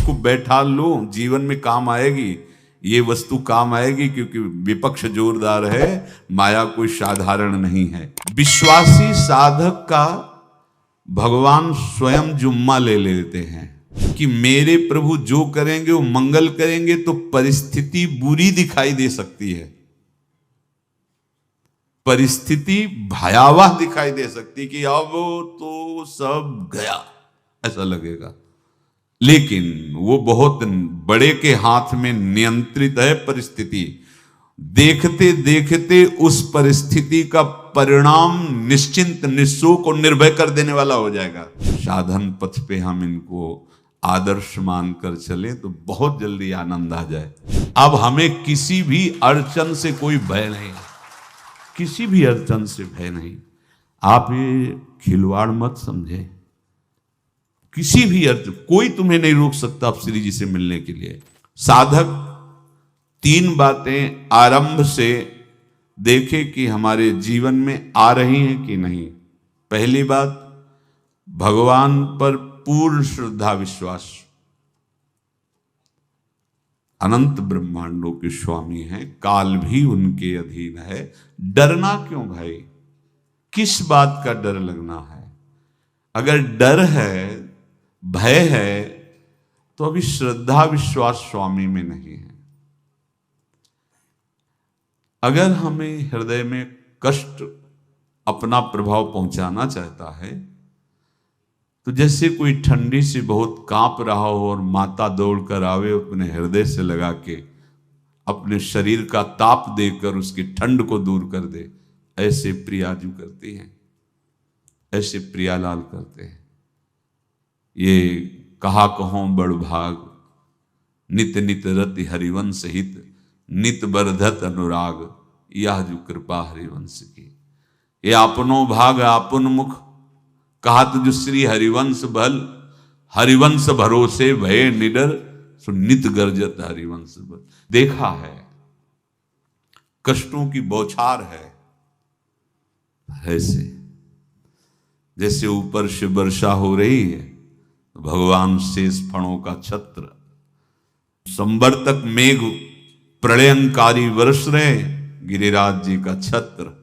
इसको बैठा लो, जीवन में काम आएगी, ये वस्तु काम आएगी, क्योंकि विपक्ष जोरदार है, माया कोई साधारण नहीं है। विश्वासी साधक का भगवान स्वयं जुम्मा ले लेते हैं कि मेरे प्रभु जो करेंगे वो मंगल करेंगे। तो परिस्थिति बुरी दिखाई दे सकती है, परिस्थिति भयावह दिखाई दे सकती कि अब तो सब गया, ऐसा लगेगा, लेकिन वो बहुत बड़े के हाथ में नियंत्रित है परिस्थिति। देखते देखते उस परिस्थिति का परिणाम निश्चिंत, निःशोक और निर्भय कर देने वाला हो जाएगा। साधन पथ पे हम इनको आदर्श मानकर चले तो बहुत जल्दी आनंद आ जाए। अब हमें किसी भी अड़चन से कोई भय नहीं, किसी भी अड़चन से भय नहीं। आप ये खिलवाड़ मत समझे, किसी भी अर्थ कोई तुम्हें नहीं रोक सकता आप श्री जी से मिलने के लिए। साधक 3 बातें आरंभ से देखे कि हमारे जीवन में आ रही हैं कि नहीं। पहली बात, भगवान पर पूर्ण श्रद्धा विश्वास। अनंत ब्रह्मांडों के स्वामी हैं, काल भी उनके अधीन है। डरना क्यों भाई, किस बात का डर लगना है? अगर डर है, भय है, तो अभी श्रद्धा विश्वास स्वामी में नहीं है। अगर हमें हृदय में कष्ट अपना प्रभाव पहुंचाना चाहता है, तो जैसे कोई ठंडी से बहुत कांप रहा हो और माता दौड़कर आवे, अपने हृदय से लगा के अपने शरीर का ताप देकर उसकी ठंड को दूर कर दे, ऐसे प्रियाजू करती हैं, ऐसे प्रियालाल करते हैं। ये कहा कहो बड़ भाग, नित नित रति हरिवंश हित, नित बरधत अनुराग, यह जो कृपा हरिवंश की। ये आपनो भाग आपन मुख, कहत जो श्री हरिवंश बल, हरिवंश भरोसे भय निडर, सो नित गर्जत हरिवंश बल। देखा है, कष्टों की बौछार है, ऐसे जैसे ऊपर से वर्षा हो रही है, भगवान शेष फणों का छत्र, संवर्तक मेघ प्रलयंकारी वर्ष रहे, गिरिराज जी का छत्र।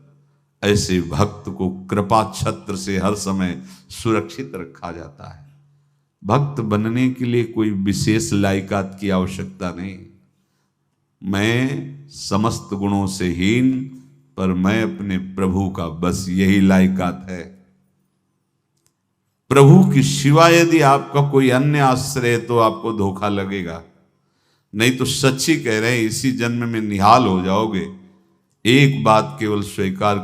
ऐसे भक्त को कृपा छत्र से हर समय सुरक्षित रखा जाता है। भक्त बनने के लिए कोई विशेष लायकात की आवश्यकता नहीं। मैं समस्त गुणों से हीन, पर मैं अपने प्रभु का, बस यही लायकात है। प्रभु की सिवा यदि आपका कोई अन्य आश्रय है तो आपको धोखा लगेगा, नहीं तो सच्ची कह रहे हैं, इसी जन्म में निहाल हो जाओगे। एक बात केवल स्वीकार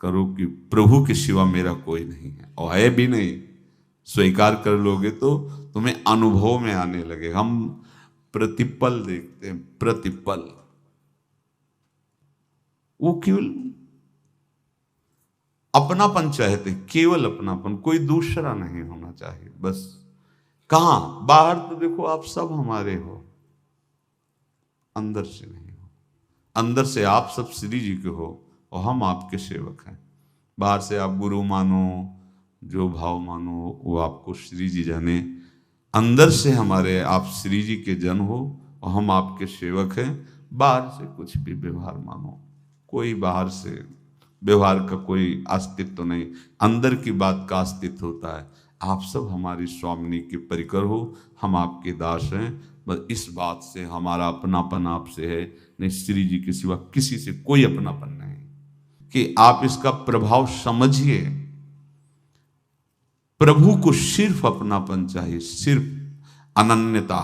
करो कि प्रभु के सिवा मेरा कोई नहीं है, और है भी नहीं। स्वीकार कर लोगे तो तुम्हें अनुभव में आने लगे। हम प्रतिपल देखते हैं, प्रतिपल, वो केवल अपनापन चाहते, केवल अपनापन, कोई दूसरा नहीं होना चाहिए बस। कहां बाहर तो देखो आप सब हमारे हो, अंदर से नहीं हो। अंदर से आप सब श्री जी के हो और हम आपके सेवक हैं। बाहर से आप गुरु मानो, जो भाव मानो, वो आपको श्री जी जाने। अंदर से हमारे आप श्री जी के जन हो और हम आपके सेवक हैं। बाहर से कुछ भी व्यवहार मानो, कोई बाहर से व्यवहार का कोई अस्तित्व नहीं, अंदर की बात का अस्तित्व होता है। आप सब हमारी स्वामिनी के परिकर हो, हम आपके दास हैं। बस इस बात से हमारा अपनापन आपसे है, नहीं श्री जी के सिवा किसी से कोई अपनापन नहीं। कि आप इसका प्रभाव समझिए। प्रभु को सिर्फ अपनापन चाहिए, सिर्फ अनन्यता।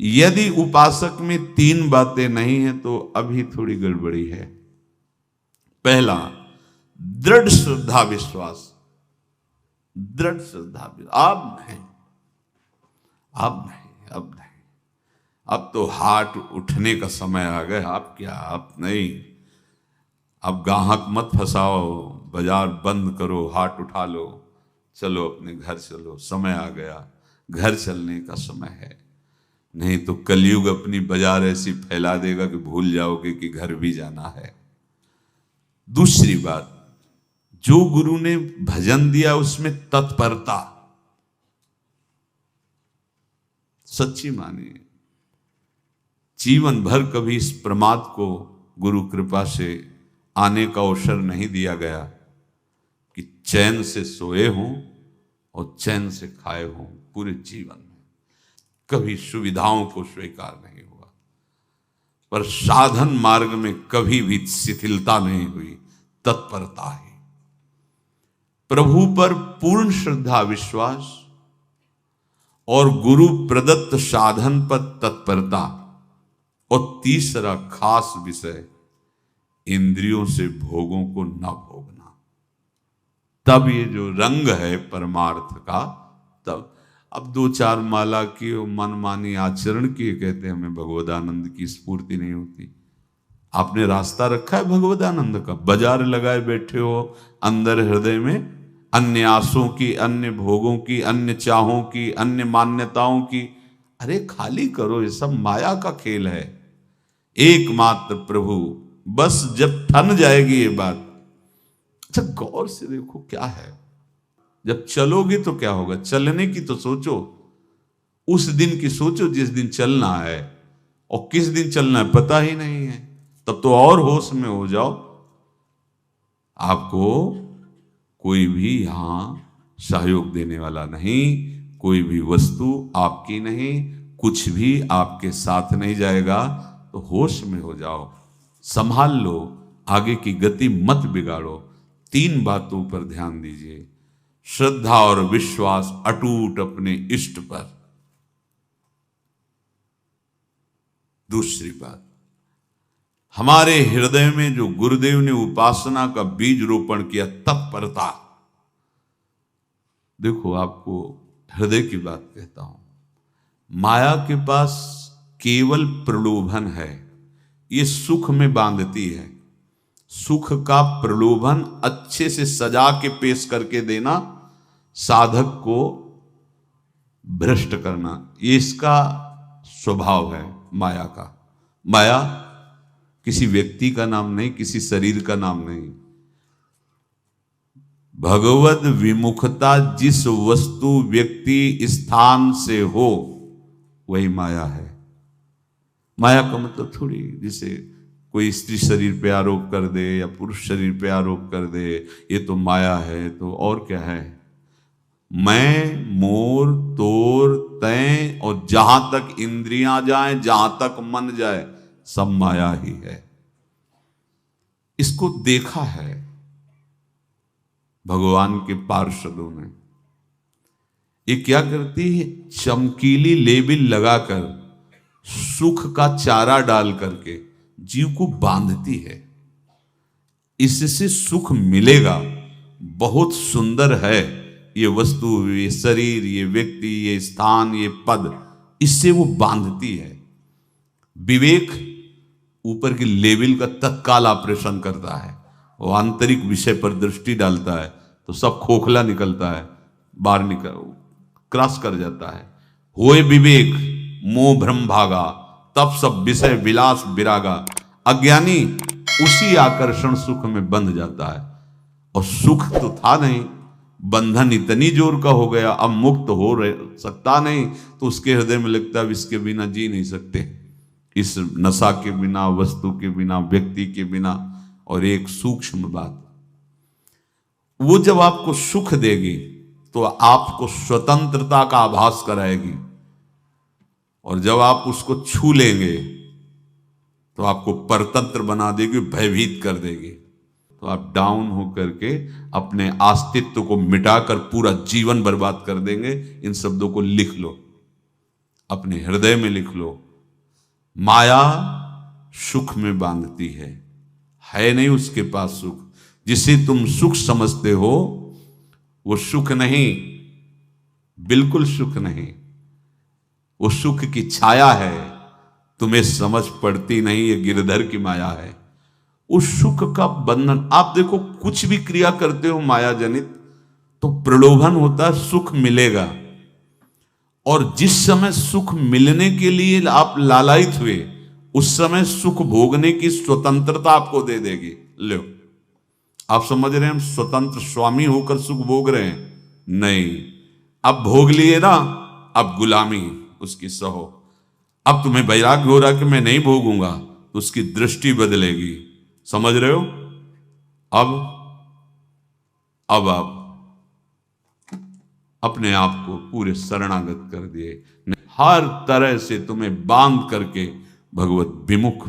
यदि उपासक में 3 बातें नहीं है तो अभी थोड़ी गड़बड़ी है। पहला, दृढ़ श्रद्धा विश्वास। दृढ़ श्रद्धा, अब नहीं, अब नहीं, अब नहीं, अब तो हाथ उठने का समय आ गया। अब क्या, अब नहीं, अब गाहक मत फंसाओ, बाजार बंद करो, हाथ उठा लो, चलो अपने घर चलो, समय आ गया, घर चलने का समय है। नहीं तो कलयुग अपनी बाजार ऐसी फैला देगा कि भूल जाओगे कि घर भी जाना है। दूसरी बात, जो गुरु ने भजन दिया उसमें तत्परता। सच्ची मानिए। जीवन भर कभी इस प्रमाद को गुरु कृपा से आने का अवसर नहीं दिया गया कि चैन से सोए हों और चैन से खाए हों। पूरे जीवन में कभी सुविधाओं को स्वीकार नहीं हुआ, पर साधन मार्ग में कभी भी शिथिलता नहीं हुई, तत्परता ही। प्रभु पर पूर्ण श्रद्धा विश्वास और गुरु प्रदत्त साधन पर तत्परता, और तीसरा खास विषय इंद्रियों से भोगों को न भोगना। तब ये जो रंग है परमार्थ का, तब अब 2-4 माला की मनमानी आचरण किए कहते हैं हमें भगवदानंद की स्फूर्ति नहीं होती। आपने रास्ता रखा है भगवदानंद का, बाजार लगाए बैठे हो अंदर हृदय में अन्य आसों की, अन्य भोगों की, अन्य चाहों की, अन्य मान्यताओं की। अरे खाली करो, ये सब माया का खेल है। एकमात्र प्रभु, बस जब ठन जाएगी ये बात। अच्छा गौर से देखो क्या है, जब चलोगे तो क्या होगा, चलने की तो सोचो, उस दिन की सोचो जिस दिन चलना है, और किस दिन चलना है पता ही नहीं है, तब तो और होश में हो जाओ। आपको कोई भी यहां सहयोग देने वाला नहीं, कोई भी वस्तु आपकी नहीं, कुछ भी आपके साथ नहीं जाएगा। तो होश में हो जाओ, संभाल लो, आगे की गति मत बिगाड़ो। 3 बातों पर ध्यान दीजिए, श्रद्धा और विश्वास अटूट अपने इष्ट पर। दूसरी बात, हमारे हृदय में जो गुरुदेव ने उपासना का बीज रोपण किया, तत्परता। देखो आपको हृदय की बात कहता हूं, माया के पास केवल प्रलोभन है, ये सुख में बांधती है। सुख का प्रलोभन अच्छे से सजा के पेश करके देना, साधक को भ्रष्ट करना, ये इसका स्वभाव है माया का। माया किसी व्यक्ति का नाम नहीं, किसी शरीर का नाम नहीं। भगवत विमुखता जिस वस्तु व्यक्ति स्थान से हो वही माया है। माया का मतलब थोड़ी जैसे कोई स्त्री शरीर पे आरोप कर दे या पुरुष शरीर पे आरोप कर दे, ये तो माया है, तो और क्या है। मैं, मोर, तोर, तय और जहां तक इंद्रियां जाएं, जहां तक मन जाए, सब माया ही है। इसको देखा है भगवान के पार्षदों ने। ये क्या करती है, चमकीली लेबिल लगाकर, सुख का चारा डाल करके जीव को बांधती है। इससे सुख मिलेगा, बहुत सुंदर है ये वस्तु, ये शरीर, ये व्यक्ति, ये स्थान, ये पद, इससे वो बांधती है। विवेक ऊपर की लेवल का तत्काल ऑपरेशन करता है, वो आंतरिक विषय पर दृष्टि डालता है तो सब खोखला निकलता है, बाहर निकल क्रॉस कर जाता है। होए विवेक मोह भ्रम भागा, तब सब विषय विलास विरागा। अज्ञानी उसी आकर्षण सुख में बंध जाता है, और सुख तो था नहीं, बंधन इतनी जोर का हो गया, अब मुक्त हो सकता नहीं, तो उसके हृदय में लगता है इसके बिना जी नहीं सकते, इस नशा के बिना, वस्तु के बिना, व्यक्ति के बिना। और एक सूक्ष्म बात, वो जब आपको सुख देगी तो आपको स्वतंत्रता का आभास कराएगी, और जब आप उसको छू लेंगे तो आपको परतंत्र बना देगी, भयभीत कर देगी। तो आप डाउन होकर के अपने अस्तित्व को मिटाकर पूरा जीवन बर्बाद कर देंगे। इन शब्दों को लिख लो, अपने हृदय में लिख लो। माया सुख में बांधती है नहीं उसके पास सुख। जिसे तुम सुख समझते हो वो सुख नहीं, बिल्कुल सुख नहीं, वो सुख की छाया है, तुम्हें समझ पड़ती नहीं, ये गिरधर की माया है। उस सुख का बंधन, आप देखो कुछ भी क्रिया करते हो माया जनित तो प्रलोभन होता है, सुख मिलेगा, और जिस समय सुख मिलने के लिए आप लालायित हुए उस समय सुख भोगने की स्वतंत्रता आपको दे देगी। लो, आप समझ रहे हैं हम स्वतंत्र स्वामी होकर सुख भोग रहे हैं? नहीं, अब भोग लिए ना, अब गुलामी, उसकी सहो। अब तुम्हें वैराग्य हो रहा कि मैं नहीं भोगूंगा, तो उसकी दृष्टि बदलेगी। समझ रहे हो? अब आप अपने आप को पूरे शरणागत कर दिए, हर तरह से तुम्हें बांध करके भगवत विमुख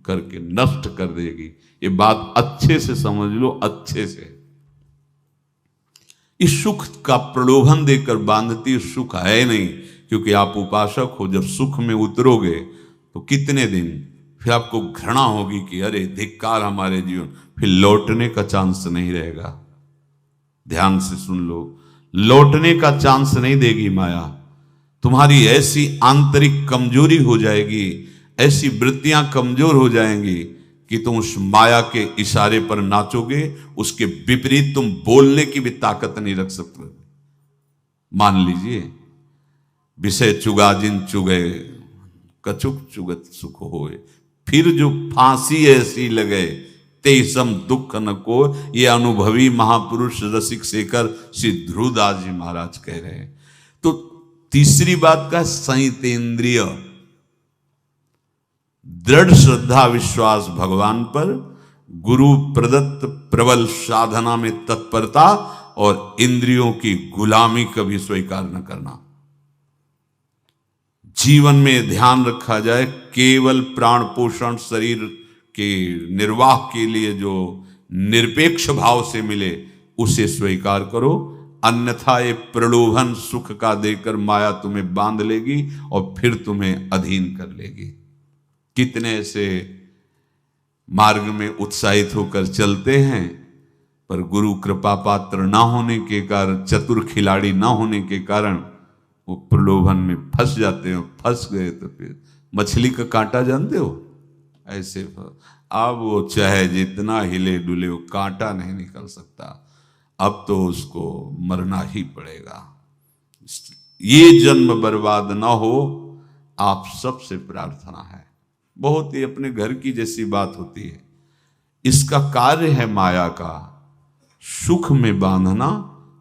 करके नष्ट कर देगी। ये बात अच्छे से समझ लो, अच्छे से। इस सुख का प्रलोभन देकर बांधती सुख है नहीं, क्योंकि आप उपासक हो। जब सुख में उतरोगे तो कितने दिन फिर आपको घृणा होगी कि अरे धिक्कार हमारे जीवन, फिर लौटने का चांस नहीं रहेगा। ध्यान से सुन लो, लौटने का चांस नहीं देगी माया। तुम्हारी ऐसी आंतरिक कमजोरी हो जाएगी, ऐसी वृत्तियां कमजोर हो जाएंगी कि तुम उस माया के इशारे पर नाचोगे, उसके विपरीत तुम बोलने की भी ताकत नहीं रख सकते। मान लीजिए, विषय चुगा जिन चुगे, कछुक चुगत सुख होए, फिर जो फांसी ऐसी लगे तेसम दुख न को। ये अनुभवी महापुरुष रसिक शेखर श्री ध्रुवदास जी महाराज कह रहे हैं। तो तीसरी बात का संयतेंद्रिय, दृढ़ श्रद्धा विश्वास भगवान पर, गुरु प्रदत्त प्रबल साधना में तत्परता, और इंद्रियों की गुलामी कभी स्वीकार न करना। जीवन में ध्यान रखा जाए, केवल प्राण पोषण शरीर के निर्वाह के लिए जो निरपेक्ष भाव से मिले उसे स्वीकार करो, अन्यथा ये प्रलोभन सुख का देकर माया तुम्हें बांध लेगी और फिर तुम्हें अधीन कर लेगी। कितने ऐसे मार्ग में उत्साहित होकर चलते हैं, पर गुरु कृपा पात्र ना होने के कारण, चतुर खिलाड़ी ना होने के कारण वो प्रलोभन में फंस जाते हैं। फंस गए तो फिर मछली का कांटा जानते हो, ऐसे अब वो चाहे जितना हिले डुले, वो कांटा नहीं निकल सकता। अब तो उसको मरना ही पड़ेगा। ये जन्म बर्बाद ना हो, आप सबसे प्रार्थना है। बहुत ही अपने घर की जैसी बात होती है। इसका कार्य है माया का सुख में बांधना,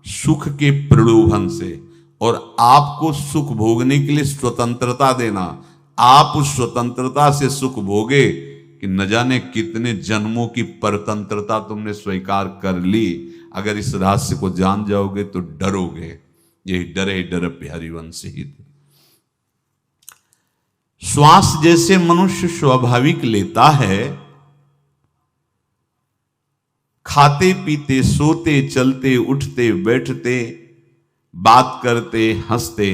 सुख के प्रलोभन से, और आपको सुख भोगने के लिए स्वतंत्रता देना। आप उस स्वतंत्रता से सुख भोगे कि न जाने कितने जन्मों की परतंत्रता तुमने स्वीकार कर ली। अगर इस रहस्य को जान जाओगे तो डरोगे। यही डरे डर हरिवंश ही। श्वास जैसे मनुष्य स्वाभाविक लेता है, खाते पीते सोते चलते उठते बैठते बात करते हंसते,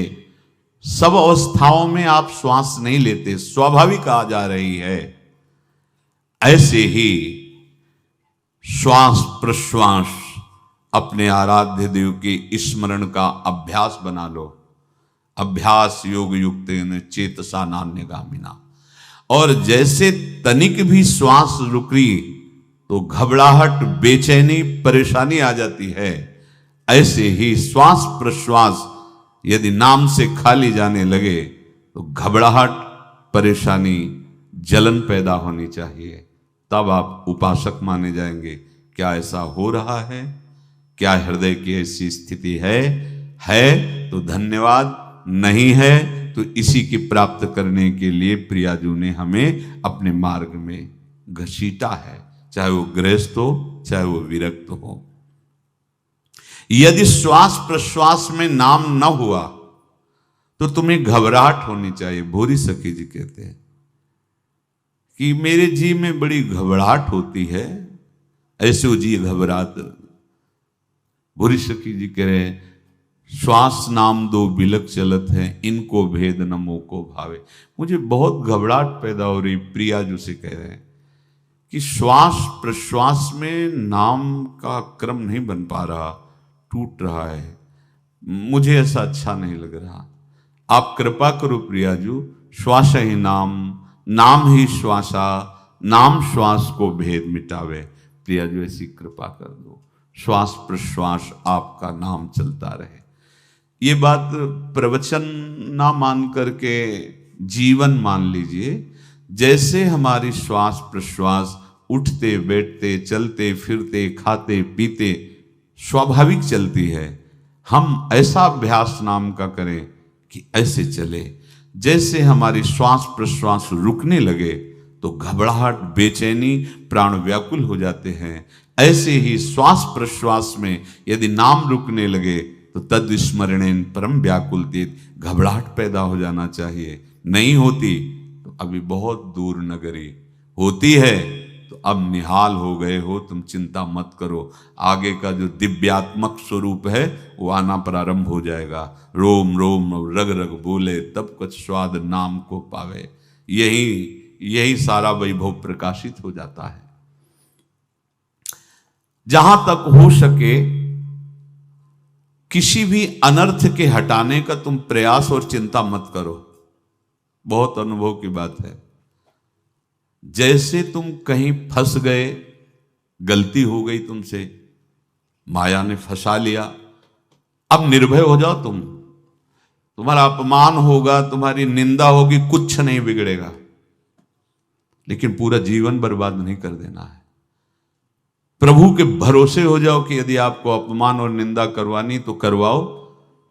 सब अवस्थाओं में आप श्वास नहीं लेते, स्वाभाविक आ जा रही है। ऐसे ही श्वास प्रश्वास अपने आराध्य देव के स्मरण का अभ्यास बना लो। अभ्यास योग युक्तेन चेतसा नान्यगामिना। और जैसे तनिक भी श्वास रुकी तो घबराहट, बेचैनी, परेशानी आ जाती है, ऐसे ही श्वास प्रश्वास यदि नाम से खाली जाने लगे तो घबराहट, परेशानी, जलन पैदा होनी चाहिए। तब आप उपासक माने जाएंगे। क्या ऐसा हो रहा है? क्या हृदय की ऐसी स्थिति है तो धन्यवाद, नहीं है तो इसी की प्राप्त करने के लिए प्रियाजू ने हमें अपने मार्ग में घसीटा है, चाहे वो गृहस्थ हो चाहे वो विरक्त हो। यदि श्वास प्रश्वास में नाम न हुआ तो तुम्हें घबराहट होनी चाहिए। भूरी सखी जी कहते हैं कि मेरे जी में बड़ी घबराहट होती है, ऐसे वो जी घबरात। भूरी सखी जी कह रहे हैं, श्वास नाम दो बिलक चलत है, इनको भेद न मोको भावे। मुझे बहुत घबराहट पैदा हो रही। प्रिया जो से कह रहे हैं कि श्वास प्रश्वास में नाम का क्रम नहीं बन पा रहा, टूट रहा है, मुझे ऐसा अच्छा नहीं लग रहा। आप कृपा करो प्रियाजू, श्वास ही नाम, नाम ही श्वासा, नाम श्वास को भेद मिटावे। प्रियाजू ऐसी कृपा कर दो, श्वास प्रश्वास आपका नाम चलता रहे। ये बात प्रवचन ना मान करके जीवन मान लीजिए। जैसे हमारी श्वास प्रश्वास उठते बैठते चलते फिरते खाते पीते स्वाभाविक चलती है, हम ऐसा अभ्यास नाम का करें कि ऐसे चले। जैसे हमारी श्वास प्रश्वास रुकने लगे तो घबराहट, बेचैनी, प्राण व्याकुल हो जाते हैं, ऐसे ही श्वास प्रश्वास में यदि नाम रुकने लगे तो तद स्मरणेन परम व्याकुलतीत, घबराहट पैदा हो जाना चाहिए। नहीं होती तो अभी बहुत दूर नगरी, होती है तो अब निहाल हो गए हो, तुम चिंता मत करो। आगे का जो दिव्यात्मक स्वरूप है वो आना प्रारंभ हो जाएगा। रोम रोम रग रग बोले तब कुछ स्वाद नाम को पावे, यही सारा वैभव प्रकाशित हो जाता है। जहां तक हो सके किसी भी अनर्थ के हटाने का तुम प्रयास और चिंता मत करो। बहुत अनुभव की बात है। जैसे तुम कहीं फंस गए, गलती हो गई तुमसे, माया ने फंसा लिया, अब निर्भय हो जाओ। तुम्हारा अपमान होगा, तुम्हारी निंदा होगी, कुछ नहीं बिगड़ेगा, लेकिन पूरा जीवन बर्बाद नहीं कर देना है। प्रभु के भरोसे हो जाओ कि यदि आपको अपमान और निंदा करवानी तो करवाओ,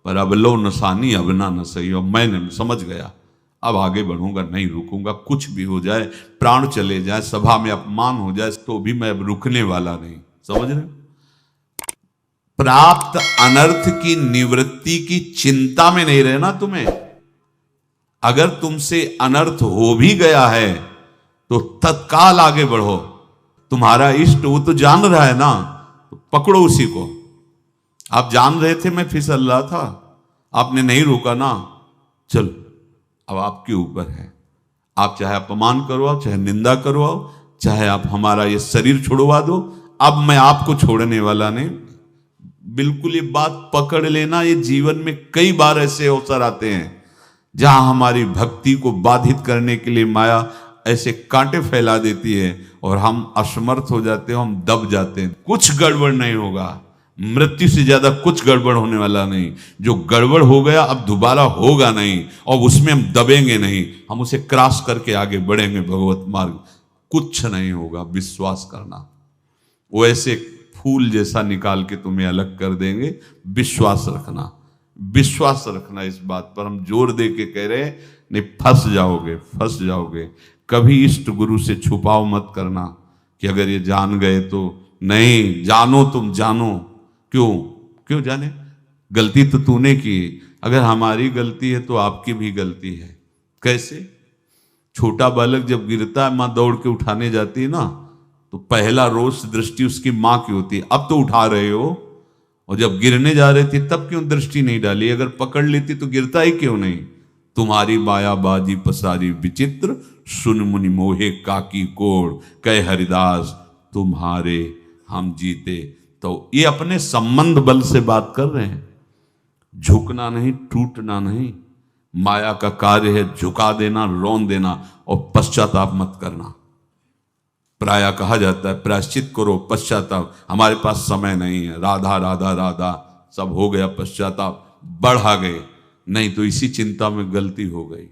पर अब लो नसानी अब ना न सही। और मैंने समझ गया, अब आगे बढ़ूंगा, नहीं रुकूंगा। कुछ भी हो जाए, प्राण चले जाए, सभा में अपमान हो जाए, तो भी मैं अब रुकने वाला नहीं। समझ रहे? प्राप्त अनर्थ की निवृत्ति की चिंता में नहीं रहना तुम्हें। अगर तुमसे अनर्थ हो भी गया है तो तत्काल आगे बढ़ो। तुम्हारा इष्ट वो तो जान रहा है ना, तो पकड़ो उसी को। आप जान रहे थे मैं फिसल रहा था, आपने नहीं रोका ना, चलो अब आपके ऊपर है। आप चाहे अपमान करवाओ, चाहे निंदा करवाओ, चाहे आप हमारा ये शरीर छुड़वा दो, अब मैं आपको छोड़ने वाला नहीं। बिल्कुल ये बात पकड़ लेना। ये जीवन में कई बार ऐसे अवसर आते हैं जहां हमारी भक्ति को बाधित करने के लिए माया ऐसे कांटे फैला देती है और हम असमर्थ हो जाते हैं, हम दब जाते हैं। कुछ गड़बड़ नहीं होगा, मृत्यु से ज्यादा कुछ गड़बड़ होने वाला नहीं। जो गड़बड़ हो गया अब दोबारा होगा नहीं, और उसमें हम दबेंगे नहीं, हम उसे क्रॉस करके आगे बढ़ेंगे भगवत मार्ग। कुछ नहीं होगा, विश्वास करना। वो ऐसे फूल जैसा निकाल के तुम्हें अलग कर देंगे। विश्वास रखना, विश्वास रखना। इस बात पर हम जोर दे के कह रहे हैं, नहीं फंस जाओगे, फंस जाओगे। कभी इष्ट गुरु से छुपाओ मत करना कि अगर ये जान गए तो। नहीं, जानो, तुम जानो। क्यों जाने? गलती तो तूने की। अगर हमारी गलती है तो आपकी भी गलती है। कैसे? छोटा बालक जब गिरता है, मां दौड़ के उठाने जाती है ना, तो पहला रोष दृष्टि उसकी मां की होती है। अब तो उठा रहे हो, और जब गिरने जा रहे थे तब क्यों दृष्टि नहीं डाली? अगर पकड़ लेती तो गिरता ही क्यों नहीं? तुम्हारी माया बाजी पसारी विचित्र, सुन मुनि मोहे काकी कोड़, कह हरिदास तुम्हारे हम जीते। तो ये अपने संबंध बल से बात कर रहे हैं। झुकना नहीं, टूटना नहीं। माया का कार्य है झुका देना, रौन देना, और पश्चाताप मत करना। प्राय कहा जाता है प्रायश्चित करो, पश्चाताप। हमारे पास समय नहीं है। राधा राधा राधा सब हो गया, पश्चाताप बढ़ा गए। नहीं तो इसी चिंता में गलती हो गई,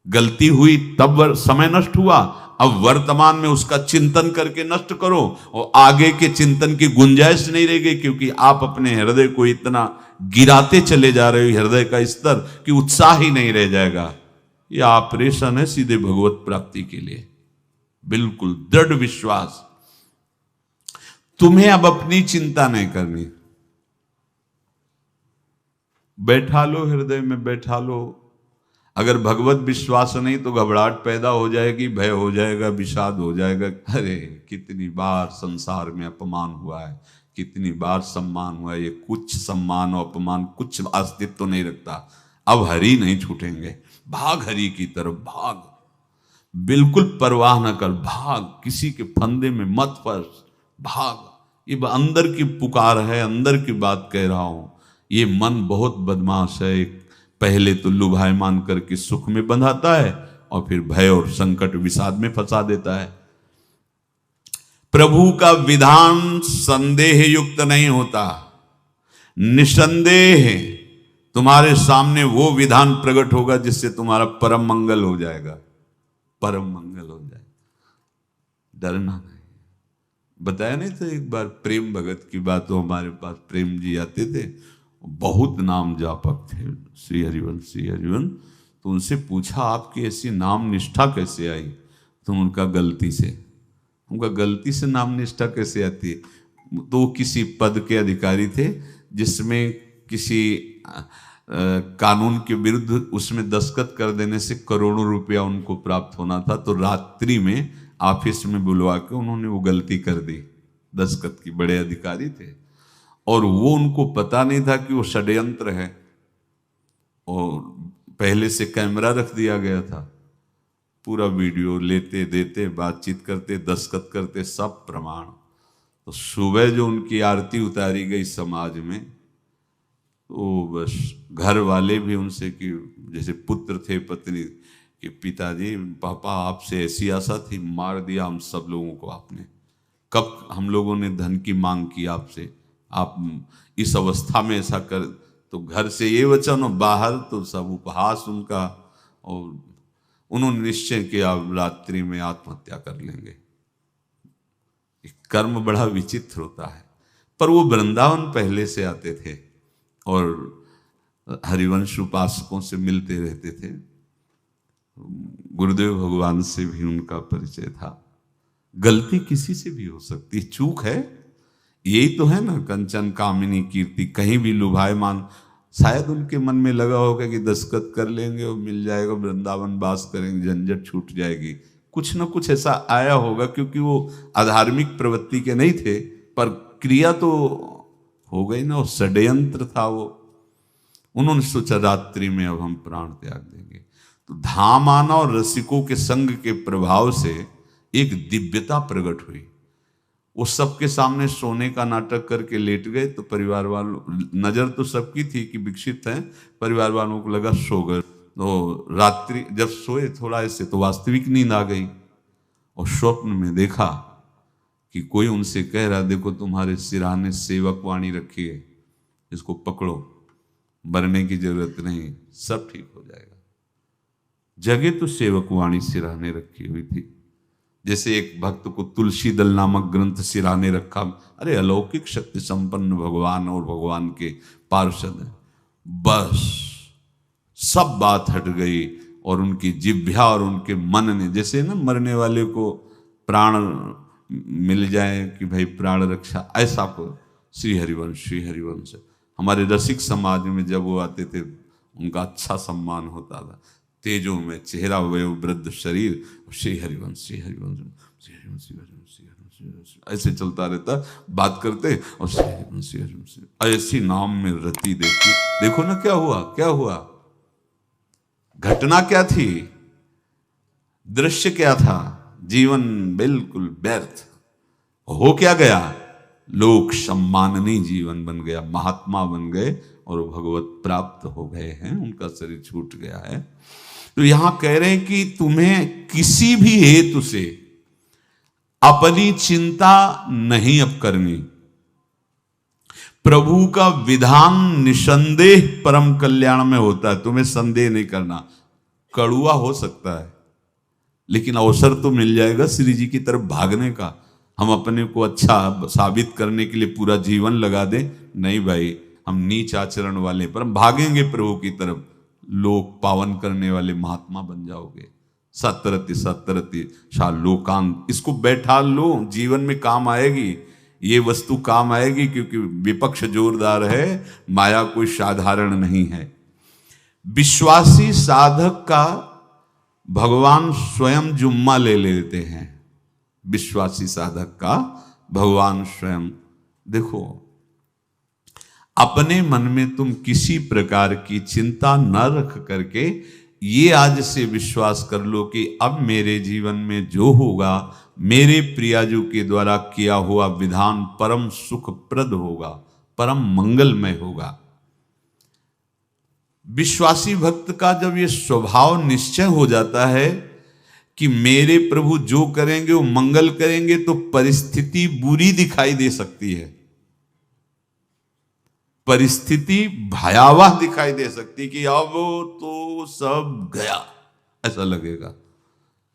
गलती हुई तब समय नष्ट हुआ। अब वर्तमान में उसका चिंतन करके नष्ट करो, और आगे के चिंतन की गुंजाइश नहीं रह गई, क्योंकि आप अपने हृदय को इतना गिराते चले जा रहे हो, हृदय का स्तर, कि उत्साह ही नहीं रह जाएगा। यह ऑपरेशन है सीधे भगवत प्राप्ति के लिए। बिल्कुल दृढ़ विश्वास। तुम्हें अब अपनी चिंता नहीं करनी। बैठा लो, हृदय में बैठा लो। अगर भगवत विश्वास नहीं तो घबराहट पैदा हो जाएगी, भय हो जाएगा, विषाद हो जाएगा। अरे कितनी बार संसार में अपमान हुआ है, कितनी बार सम्मान हुआ है। ये कुछ सम्मान और अपमान कुछ अस्तित्व तो नहीं रखता। अब हरि नहीं छूटेंगे। भाग हरि की तरफ, भाग। बिल्कुल परवाह न कर, भाग। किसी के फंदे में मत फंस, भाग। ये अंदर की पुकार है, अंदर की बात कह रहा हूं। ये मन बहुत बदमाश है। पहले तो लुभायमान करके सुख में बंधाता है, और फिर भय और संकट विषाद में फंसा देता है। प्रभु का विधान संदेह युक्त नहीं होता। निसंदेह तुम्हारे सामने वो विधान प्रकट होगा जिससे तुम्हारा परम मंगल हो जाएगा, परम मंगल हो जाएगा। डरना नहीं। बताया नहीं था एक बार प्रेम भगत की बात। तो हमारे पास प्रेम जी आते थे, बहुत नाम जापक थे, श्री हरिवंश, श्री हरिवंश। तो उनसे पूछा आपकी ऐसी नाम निष्ठा कैसे आई? तो उनका गलती से। उनका गलती से नाम निष्ठा कैसे आती है? तो वो किसी पद के अधिकारी थे जिसमें किसी कानून के विरुद्ध उसमें दस्तखत कर देने से करोड़ों रुपया उनको प्राप्त होना था। तो रात्रि में ऑफिस में बुलवा के उन्होंने वो गलती कर दी दस्तखत की। बड़े अधिकारी थे और वो उनको पता नहीं था कि वो षड्यंत्र है, और पहले से कैमरा रख दिया गया था। पूरा वीडियो लेते देते, बातचीत करते, दस्तखत करते, सब प्रमाण। तो सुबह जो उनकी आरती उतारी गई समाज में, तो बस घर वाले भी उनसे कि जैसे पुत्र थे पत्नी कि पिताजी पापा आपसे ऐसी आशा थी, मार दिया हम सब लोगों को आपने। कब हम लोगों ने धन की मांग की आपसे, आप इस अवस्था में ऐसा कर। तो घर से ये वचन और बाहर तो सब उपहास उनका, और उन्होंने निश्चय किया अब रात्रि में आत्महत्या कर लेंगे। कर्म बड़ा विचित्र होता है। पर वो वृंदावन पहले से आते थे और हरिवंश उपासकों से मिलते रहते थे। गुरुदेव भगवान से भी उनका परिचय था। गलती किसी से भी हो सकती, चूक है, यही तो है ना। कंचन कामिनी कीर्ति, कहीं भी लुभायमान। शायद उनके मन में लगा होगा कि दस्तखत कर लेंगे और मिल जाएगा, वृंदावन वास करेंगे, झंझट छूट जाएगी। कुछ ना कुछ ऐसा आया होगा, क्योंकि वो अधार्मिक प्रवृत्ति के नहीं थे, पर क्रिया तो हो गई ना, वो षड्यंत्र था वो। उन्होंने सोचा रात्रि में अब हम प्राण त्याग देंगे। तो धाम आना और रसिकों के संग के प्रभाव से एक दिव्यता प्रकट हुई। वो सबके सामने सोने का नाटक करके लेट गए। तो परिवार वालों, नजर तो सबकी थी कि विकसित है, परिवार वालों को लगा सो गए। तो रात्रि जब सोए थोड़ा ऐसे, तो वास्तविक नींद आ गई और स्वप्न में देखा कि कोई उनसे कह रहा, देखो तुम्हारे सिरहाने सेवक वाणी रखी है, इसको पकड़ो, मरने की जरूरत नहीं, सब ठीक हो जाएगा। जगह तो सेवक वाणी सिरहाने रखी हुई थी। जैसे एक भक्त को तुलसी दल नामक ग्रंथ सिरहाने रखा। अरे अलौकिक शक्ति संपन्न भगवान और भगवान के पार्षद हैं। बस सब बात हट गई और उनकी जिह्वा और उनके मन ने, जैसे ना मरने वाले को प्राण मिल जाए कि भाई प्राण रक्षा, ऐसा को श्री हरिवंश हमारे रसिक समाज में जब वो आते थे उनका अच्छा सम्मान होता था। तेजो में चेहरा, वयो वृद्ध शरीर, श्री हरिवंश ऐसे चलता रहता, बात करते और श्री हरिवंश ऐसी नाम में रति देखी। देखो ना क्या हुआ, घटना क्या थी, दृश्य क्या था, जीवन बिल्कुल व्यर्थ हो क्या गया, लोक सम्माननीय जीवन बन गया, महात्मा बन गए और भगवत प्राप्त हो गए हैं, उनका शरीर छूट गया है। तो यहां कह रहे हैं कि तुम्हें किसी भी हेतु से अपनी चिंता नहीं अब करनी। प्रभु का विधान निसंदेह परम कल्याण में होता है, तुम्हें संदेह नहीं करना। कड़ुआ हो सकता है लेकिन अवसर तो मिल जाएगा श्री जी की तरफ भागने का। हम अपने को अच्छा साबित करने के लिए पूरा जीवन लगा दें, नहीं भाई, हम नीच आचरण वाले पर हम भागेंगे प्रभु की तरफ, लोक पावन करने वाले महात्मा बन जाओगे। सतरति शा लोकांत, इसको बैठा लो, जीवन में काम आएगी, ये वस्तु काम आएगी, क्योंकि विपक्ष जोरदार है, माया कोई साधारण नहीं है। विश्वासी साधक का भगवान स्वयं जुम्मा ले लेते हैं। विश्वासी साधक का भगवान स्वयं, देखो अपने मन में तुम किसी प्रकार की चिंता न रख करके ये आज से विश्वास कर लो कि अब मेरे जीवन में जो होगा, मेरे प्रियाजू के द्वारा किया हुआ विधान परम सुखप्रद होगा, परम मंगलमय होगा। विश्वासी भक्त का जब ये स्वभाव निश्चय हो जाता है कि मेरे प्रभु जो करेंगे वो मंगल करेंगे, तो परिस्थिति बुरी दिखाई दे सकती है, परिस्थिति भयावह दिखाई दे सकती कि अब तो सब गया, ऐसा लगेगा।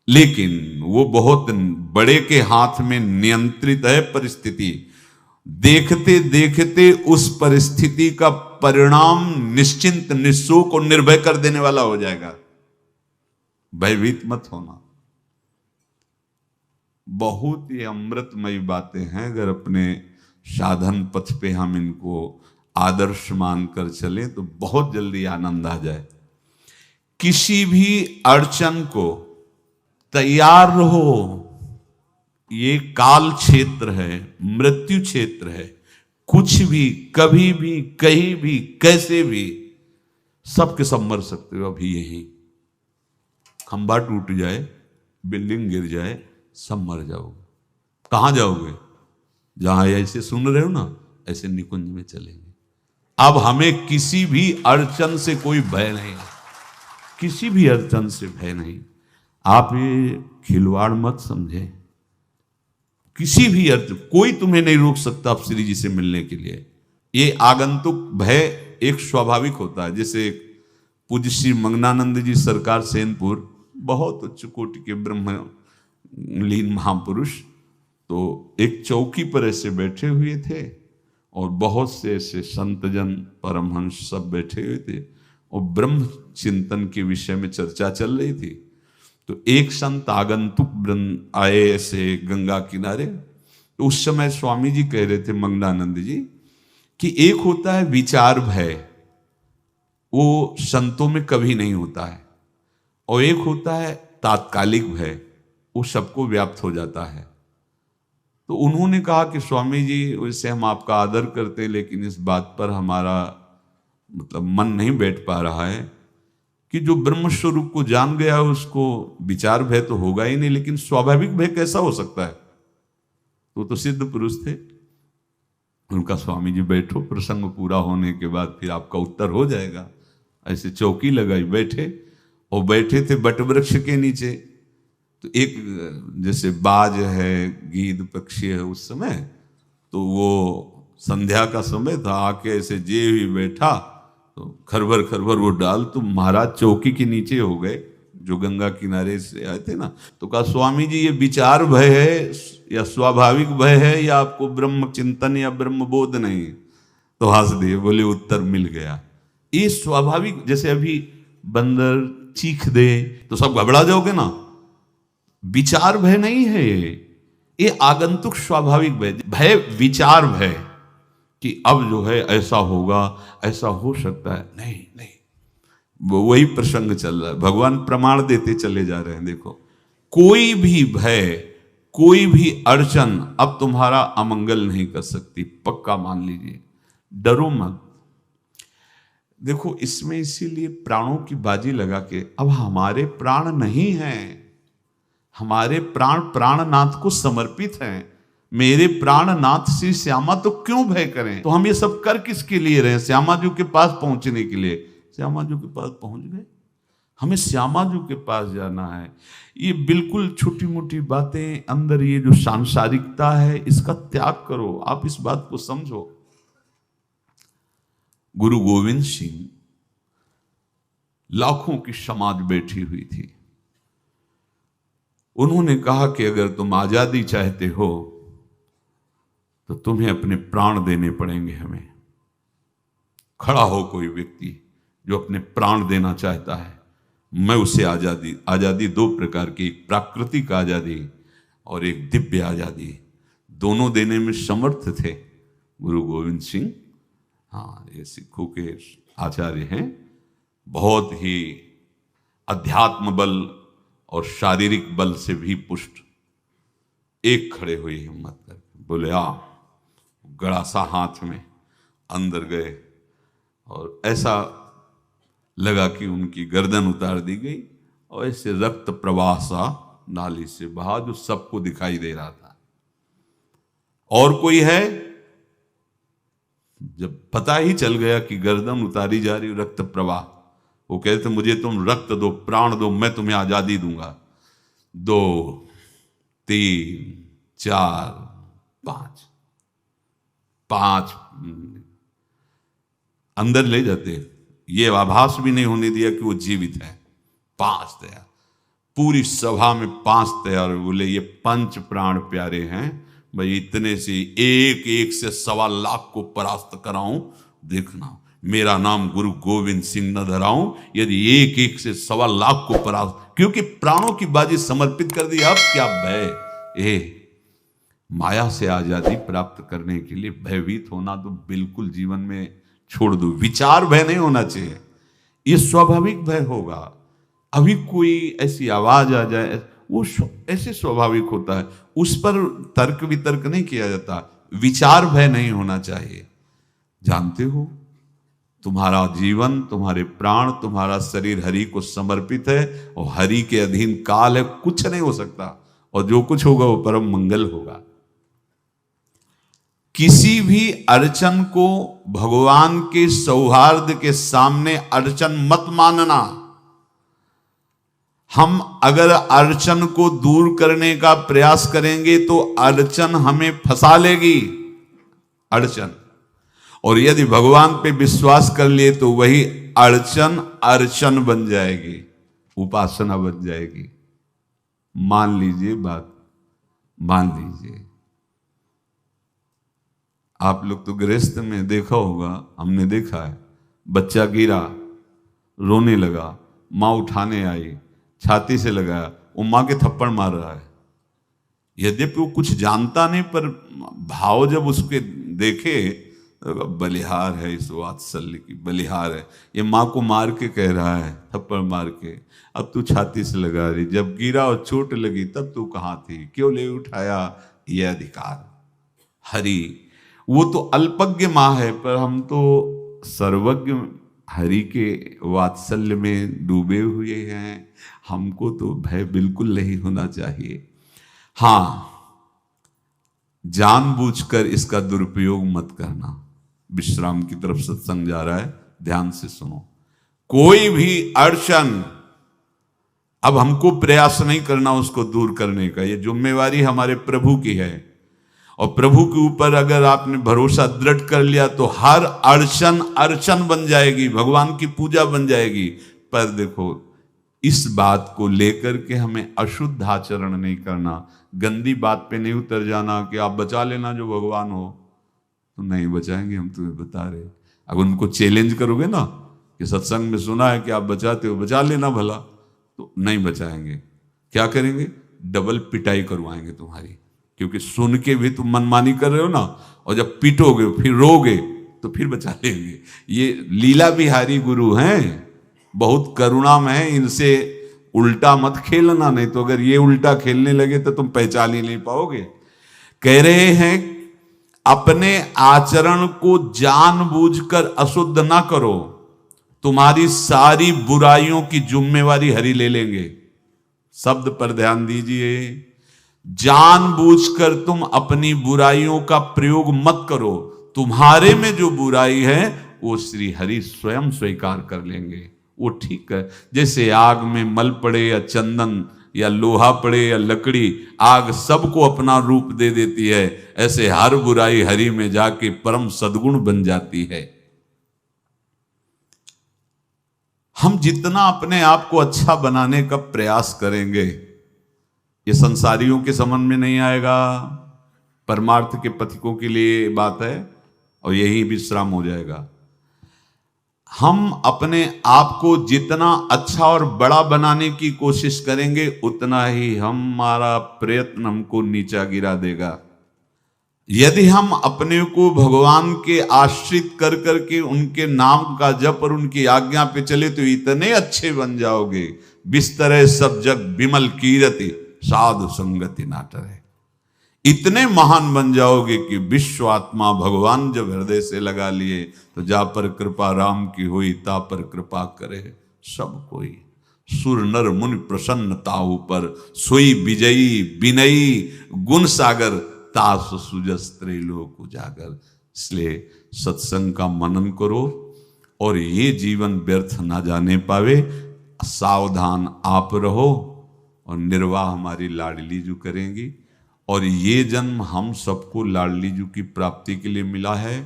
लेकिन वो बहुत बड़े के हाथ में नियंत्रित है परिस्थिति। देखते देखते उस परिस्थिति का परिणाम निश्चिंत, निःशोक और निर्भय कर देने वाला हो जाएगा। भयभीत मत होना। बहुत ही अमृतमयी बातें हैं, अगर अपने साधन पथ पे हम इनको आदर्श मानकर चलें तो बहुत जल्दी आनंद आ जाए। किसी भी अड़चन को तैयार रहो, ये काल क्षेत्र है, मृत्यु क्षेत्र है। कुछ भी, कभी भी, कहीं भी, कैसे भी, सबके सब मर सकते हो। अभी यही खंबा टूट जाए, बिल्डिंग गिर जाए, सब मर जाओगे। कहां जाओगे? जहां ऐसे सुन रहे हो ना, ऐसे निकुंज में चलेंगे। अब हमें किसी भी अड़चन से कोई भय नहीं, किसी भी अड़चन से भय नहीं। आप ये खिलवाड़ मत समझे। किसी भी अर्थ कोई तुम्हें नहीं रोक सकता आप श्री जी से मिलने के लिए। ये आगंतुक भय एक स्वाभाविक होता है। जैसे पूज्य श्री मंगनानंद जी सरकार सेनपुर, बहुत उच्च कोटि के ब्रह्मलीन महापुरुष, तो एक चौकी पर ऐसे बैठे हुए थे और बहुत से ऐसे संतजन परमहंस सब बैठे हुए थे और ब्रह्म चिंतन के विषय में चर्चा चल रही थी। तो एक संत आगंतुक वृंद आए ऐसे गंगा किनारे। तो उस समय स्वामी जी कह रहे थे मंगनानंद जी कि एक होता है विचार भय, वो संतों में कभी नहीं होता है, और एक होता है तात्कालिक भय, वो सबको व्याप्त हो जाता है। तो उन्होंने कहा कि स्वामी जी, वैसे हम आपका आदर करते हैं, लेकिन इस बात पर हमारा मतलब मन नहीं बैठ पा रहा है कि जो ब्रह्म स्वरूप को जान गया है उसको विचार भय तो होगा ही नहीं, लेकिन स्वाभाविक भय कैसा हो सकता है? तो सिद्ध पुरुष थे। उनका स्वामी जी बैठो, प्रसंग पूरा होने के बाद फिर आपका उत्तर हो जाएगा। ऐसे चौकी लगाई, बैठे, और बैठे थे बटवृक्ष के नीचे। तो एक जैसे बाज है, गीद पक्षी है, उस समय तो वो संध्या का समय था, आके ऐसे जे ही बैठा तो खरबर खरबर वो डाल, तो महाराज चौकी के नीचे हो गए, जो गंगा किनारे से आए थे ना। तो कहा स्वामी जी, ये विचार भय है या स्वाभाविक भय है या आपको ब्रह्म चिंतन या ब्रह्म बोध नहीं? तो हंस दिए, बोले उत्तर मिल गया। ये स्वाभाविक, जैसे अभी बंदर चीख दे तो सब घबरा जाओगे ना, विचार भय नहीं है ये आगंतुक स्वाभाविक भय। भय विचार भय कि अब जो है ऐसा होगा, ऐसा हो सकता है, नहीं नहीं, वही प्रसंग चल रहा है। भगवान प्रमाण देते चले जा रहे हैं। देखो, कोई भी भय, कोई भी अड़चन अब तुम्हारा अमंगल नहीं कर सकती, पक्का मान लीजिए। डरो मत। देखो, इसमें इसीलिए प्राणों की बाजी लगा के, अब हमारे प्राण नहीं हैं, हमारे प्राण प्राणनाथ को समर्पित हैं। मेरे प्राणनाथ श्री श्यामा, तो क्यों भय करें? तो हम ये सब कर किसके लिए रहे? श्यामा जी के पास पहुंचने के लिए। श्यामा जी के पास पहुंच गए, हमें श्यामा जी के पास जाना है। ये बिल्कुल छोटी मोटी बातें, अंदर ये जो सांसारिकता है, इसका त्याग करो। आप इस बात को समझो। गुरु गोविंद सिंह, लाखों की समाज बैठी हुई थी। उन्होंने कहा कि अगर तुम आजादी चाहते हो तो तुम्हें अपने प्राण देने पड़ेंगे। हमें खड़ा हो कोई व्यक्ति जो अपने प्राण देना चाहता है, मैं उसे आजादी। आजादी दो प्रकार की, एक प्राकृतिक आजादी और एक दिव्य आजादी, दोनों देने में समर्थ थे गुरु गोविंद सिंह। हाँ, ये सिखों के आचार्य हैं, बहुत ही अध्यात्म बल और शारीरिक बल से भी पुष्ट। एक खड़े हुए हिम्मत करके, बोले आ। गड़ासा हाथ में अंदर गए और ऐसा लगा कि उनकी गर्दन उतार दी गई और ऐसे रक्त प्रवाह सा नाली से बहा, जो सबको दिखाई दे रहा था। और कोई है? जब पता ही चल गया कि गर्दन उतारी जा रही, रक्त प्रवाह, वो कहते मुझे तुम रक्त दो, प्राण दो, मैं तुम्हें आजादी दूंगा। 2 3 4 5 अंदर ले जाते, ये आभास भी नहीं होने दिया कि वो जीवित है। 5 तैयार, पूरी सभा में 5 तैयार। बोले ये पंच प्राण प्यारे हैं भाई, इतने से एक एक से 1.25 लाख को परास्त कराऊं, देखना। मेरा नाम गुरु गोविंद सिंह न धराऊं, यदि एक एक से 1.25 को परास्त, क्योंकि प्राणों की बाजी समर्पित कर दी। अब क्या भय? माया से आजादी प्राप्त करने के लिए भयभीत होना तो बिल्कुल जीवन में छोड़ दो। विचार भय नहीं होना चाहिए, ये स्वाभाविक भय होगा। अभी कोई ऐसी आवाज आ जाए, वो ऐसे स्वाभाविक होता है, उस पर तर्क वितर्क नहीं किया जाता। विचार भय नहीं होना चाहिए। जानते हो, तुम्हारा जीवन, तुम्हारे प्राण, तुम्हारा शरीर हरि को समर्पित है और हरि के अधीन काल है, कुछ नहीं हो सकता, और जो कुछ होगा वो परम मंगल होगा। किसी भी अड़चन को भगवान के सौहार्द के सामने अड़चन मत मानना। हम अगर अड़चन को दूर करने का प्रयास करेंगे तो अड़चन हमें फंसा लेगी, अड़चन। और यदि भगवान पे विश्वास कर लिए तो वही अड़चन अर्चन बन जाएगी, उपासना बन जाएगी। मान लीजिए बात, मान लीजिए आप लोग तो गृहस्थ में देखा होगा, हमने देखा है, बच्चा गिरा, रोने लगा, माँ उठाने आई, छाती से लगाया, वो माँ के थप्पड़ मार रहा है। यद्यपि वो कुछ जानता नहीं, पर भाव जब उसके देखे, बलिहार है इस वात्सल्य की, बलिहार है, ये माँ को मार के कह रहा है, थप्पड़ मार के, अब तू छाती से लगा रही, जब गिरा और चोट लगी तब तू कहाँ थी, क्यों ले उठाया? ये अधिकार हरि, वो तो अल्पज्ञ माँ है, पर हम तो सर्वज्ञ हरि के वात्सल्य में डूबे हुए हैं। हमको तो भय बिल्कुल नहीं होना चाहिए। हां, जानबूझकर इसका दुरुपयोग मत करना। विश्राम की तरफ सत्संग जा रहा है, ध्यान से सुनो। कोई भी अड़चन, अब हमको प्रयास नहीं करना उसको दूर करने का, ये जिम्मेवारी हमारे प्रभु की है। और प्रभु के ऊपर अगर आपने भरोसा दृढ़ कर लिया तो हर अड़चन अर्चन बन जाएगी, भगवान की पूजा बन जाएगी। पर देखो, इस बात को लेकर के हमें अशुद्ध आचरण नहीं करना, गंदी बात पे नहीं उतर जाना कि आप बचा लेना जो भगवान हो। तो नहीं बचाएंगे, हम तुम्हें बता रहे। अगर उनको चैलेंज करोगे ना कि सत्संग में सुना है कि आप बचाते हो, बचा लेना भला, तो नहीं बचाएंगे। क्या करेंगे? डबल पिटाई करवाएंगे तुम्हारी, क्योंकि सुन के भी तुम मनमानी कर रहे हो ना, और जब पीटोगे फिर रोगे तो फिर बचा लेंगे। ये लीला बिहारी गुरु हैं, बहुत करुणामय है, इनसे उल्टा मत खेलना, नहीं तो अगर ये उल्टा खेलने लगे तो तुम पहचान ही नहीं पाओगे। कह रहे हैं अपने आचरण को जानबूझकर अशुद्ध ना करो, तुम्हारी सारी बुराइयों की जिम्मेवारी हरि ले लेंगे। शब्द पर ध्यान दीजिए, जानबूझकर तुम अपनी बुराइयों का प्रयोग मत करो, तुम्हारे में जो बुराई है वो श्री हरि स्वयं स्वीकार कर लेंगे। वो ठीक है, जैसे आग में मल पड़े या चंदन या लोहा पड़े या लकड़ी, आग सबको अपना रूप दे देती है, ऐसे हर बुराई हरि में जाके परम सद्गुण बन जाती है। हम जितना अपने आप को अच्छा बनाने का प्रयास करेंगे, ये संसारियों के समझ में नहीं आएगा, परमार्थ के पथिकों के लिए बात है, और यही विश्राम हो जाएगा। हम अपने आप को जितना अच्छा और बड़ा बनाने की कोशिश करेंगे, उतना ही हमारा प्रयत्न हमको नीचा गिरा देगा। यदि हम अपने को भगवान के आश्रित कर करके उनके नाम का जप और उनकी आज्ञा पे चले तो इतने अच्छे बन जाओगे, बिस्तरे सब जग विमल कीरति साधु संगति नाटर है। इतने महान बन जाओगे कि विश्व आत्मा भगवान जब हृदय से लगा लिए तो जा पर कृपा राम की हुई, ता पर कृपा करे सब कोई। सुर नर मुनि प्रसन्नता ऊपर, सोई विजयी विनयी गुण सागर, तास सुजस त्रैलोक उजागर। इसलिए सत्संग का मनन करो और ये जीवन व्यर्थ ना जाने पावे, सावधान आप रहो, और निर्वाह हमारी लाडली जू करेंगी। और ये जन्म हम सबको लाडली जू की प्राप्ति के लिए मिला है,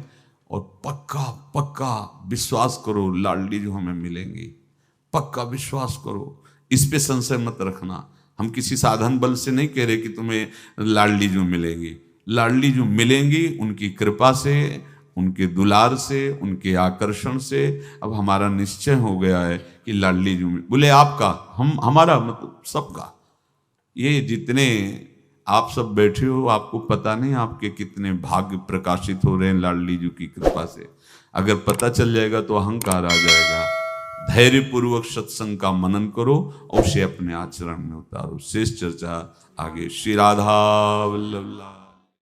और पक्का पक्का विश्वास करो लाडली जू हमें मिलेंगी, पक्का विश्वास करो, इस पे संशय मत रखना। हम किसी साधन बल से नहीं कह रहे कि तुम्हें लाडली जू मिलेंगी, लाडली जू मिलेंगी उनकी कृपा से, उनके दुलार से, उनके आकर्षण से अब हमारा निश्चय हो गया है कि लाडली जी बोले आपका, हमारा मतलब सबका। ये जितने आप सब बैठे हो, आपको पता नहीं आपके कितने भाग्य प्रकाशित हो रहे हैं लाडली जी की कृपा से। अगर पता चल जाएगा तो अहंकार आ जाएगा। धैर्य पूर्वक सत्संग का मनन करो और उसे अपने आचरण में उतारो। शेष चर्चा आगे। श्री राधा वल्लभ।